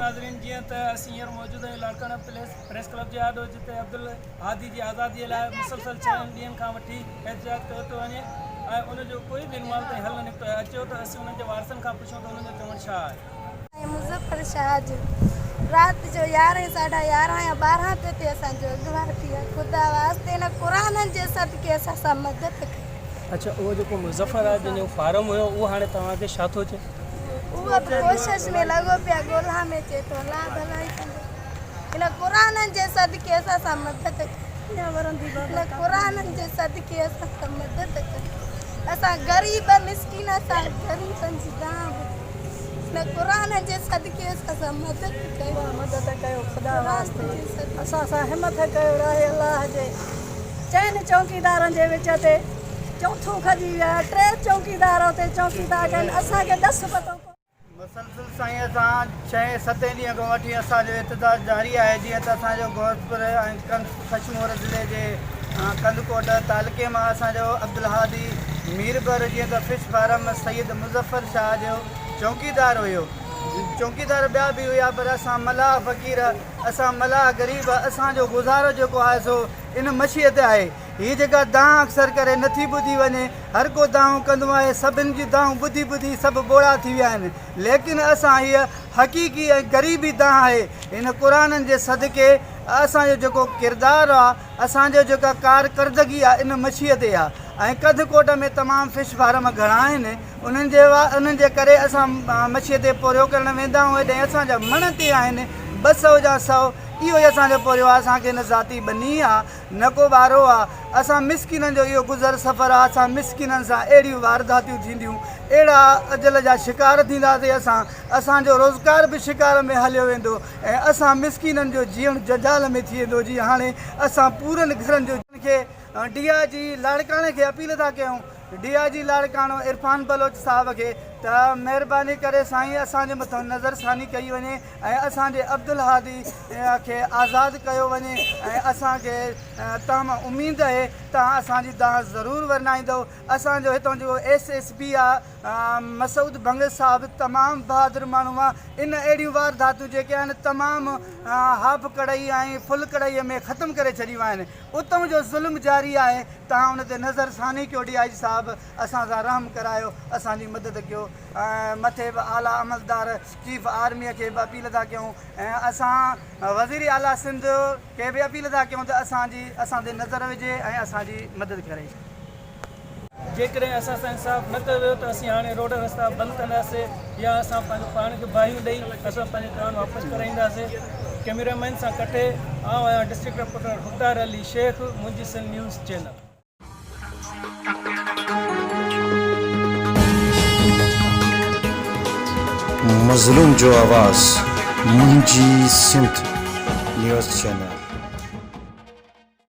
नाज़रीन जीअं त असीं हींअर मौजूदु आहियूं लाड़काना प्रेस क्लब जे आॾो जिते अब्दुल हादी जी आज़ादीअ लाइ मुसलसल 6 ॾींहंनि खां वठी एहतिजाज कयो थो वञे ऐं उनजो कोई बि इनवाल ताईं हल न निकितो आहे। अचो त असीं उन्हनि जे वारसनि खां पुछूं त उन्हनि जो चवणु छा आहे। मुज़फ़र शाह जो रात जो 11 साढा 11 या 12 ते असांजो अगवा थी आहे। ख़ुदा वास्ते न क़ुरान जे सदके असां मदद कई। अच्छा, उहो जेको मुज़फ़र आहे जंहिंजो फारम हुयो उहो हाणे तव्हांखे छा थो चए? उहो कोशिश में लॻो पिया ॻोल्हा में चए थो अलाह भलाई कंदो। हिन क़ुरान जे सदके असां मदद कई। हिन क़ुरान जे सदके असां मदद कई। असां ग़रीब मिसकीन सां ग़रीबनि जी दाम हिन क़ुरान जे सदके असां मदद कयो। ख़ुदा वास्ते असां हिमत कयो रहे अलाह जे चइनि चौकीदारनि जे विच ते चौथो खजी विया 3 चौकीदार उते चौकीदार कनि असांखे ॾस पतो मुसलसल साईं असां 6-7 ॾींहं खां वठी असांजो एहतिजाज जारी आहे। जीअं त असांजो गोरखपुर ऐं कशमीर ज़िले जे कंदकोट तालुके मां असांजो अब्दुल हादी मीरबर जीअं त फिश फार्म सैयद मुज़फ़र शाह जो चौकीदार हुयो। चौकीदार ॿिया बि हुया पर असां मलाह फ़क़ीर असां मलाह ग़रीब असांजो गुज़ारो जेको आहे सो इन मशीअ ते आहे। हीअ जेका दांह अक्सर करे नथी ॿुधी वञे, हर को दांहूं कंदो आहे, सभिनि जी दांहूं ॿुधी ॿुधी सभु बोड़ा थी विया आहिनि। लेकिन असां हीअ हक़ीक़ी ऐं ग़रीबी दांह आहे हिन क़ुराननि जे सदके असांजो जेको किरदारु आहे असांजो जेका कारकर्दगी आहे इन मच्छीअ ते आहे। ऐं कंदकोट में तमामु फिश फार्म घणा आहिनि, उन्हनि जे करे असां मच्छीअ ते पोरियो करणु वेंदा आहियूं। हेॾे असांजा मण ते आहिनि 200 जा 100 इहो ई असांजो पोरियो आहे। असांखे न ज़ाती बनी आहे न को ॿारो आहे। असां मिसकिननि जो इहो गुज़र सफ़र आहे। असां मिसकिननि सां अहिड़ियूं वारदातियूं थींदियूं, अहिड़ा अजल जा शिकार थींदासीं। असांजो रोज़गार बि शिकार में हलियो वेंदो ऐं असां मिसकिननि जो जीअणु जंजाल में थी वेंदो। जीअं हाणे असां पूरनि घरनि जो खे DIG लाड़काणे खे अपील था कयूं, DIG लाड़काणो इरफान बलोच साहब खे त महिरबानी करे साईं असांजे मथां नज़रसानी कई वञे ऐं असांजे अब्दुल हादी खे आज़ादु कयो वञे। ऐं असांखे तव्हां मां उमेदु आहे तव्हां असांजी दांह ज़रूरु वरनाईंदव। असांजो हितां जो SSP आहे मसूद भंग साहब तमामु बहादुर माण्हू आहे। इन अहिड़ियूं वारदातूं जेके आहिनि तमामु हाफ कढ़ाई ऐं फुल कढ़ाईअ में ख़तमु करे छॾियूं आहिनि। उतां जो ज़ुल्म जारी आहे, तव्हां उन ते नज़रसानी कयो। DIG साहब असां सां रहम करायो, असांजी मदद कयो। मथे बि आला अमलदार चीफ आर्मीअ खे बि अपील था कयूं ऐं असां वज़ीर आला सिंध खे बि अपील था कयूं त असां ते नज़र विझे ऐं असांजी मदद करे। जेकॾहिं असां सां इंसाफ़ न कयो वियो त असीं हाणे रोड रस्ता बंदि कंदासीं या असां पंहिंजो पाण खे बाहियूं ॾेई असां पंहिंजे कान वापसि कराईंदासीं। कैमरामैन सां कटे आउं आहियां डिस्ट्रिक्ट रिपोर्टर खुदार अली शेख, मुंहिंजी सिंध न्यूज़ चैनल। मज़लूम जो आवाज़ मुंहिंजी सिंध न्यूज़ चैनल।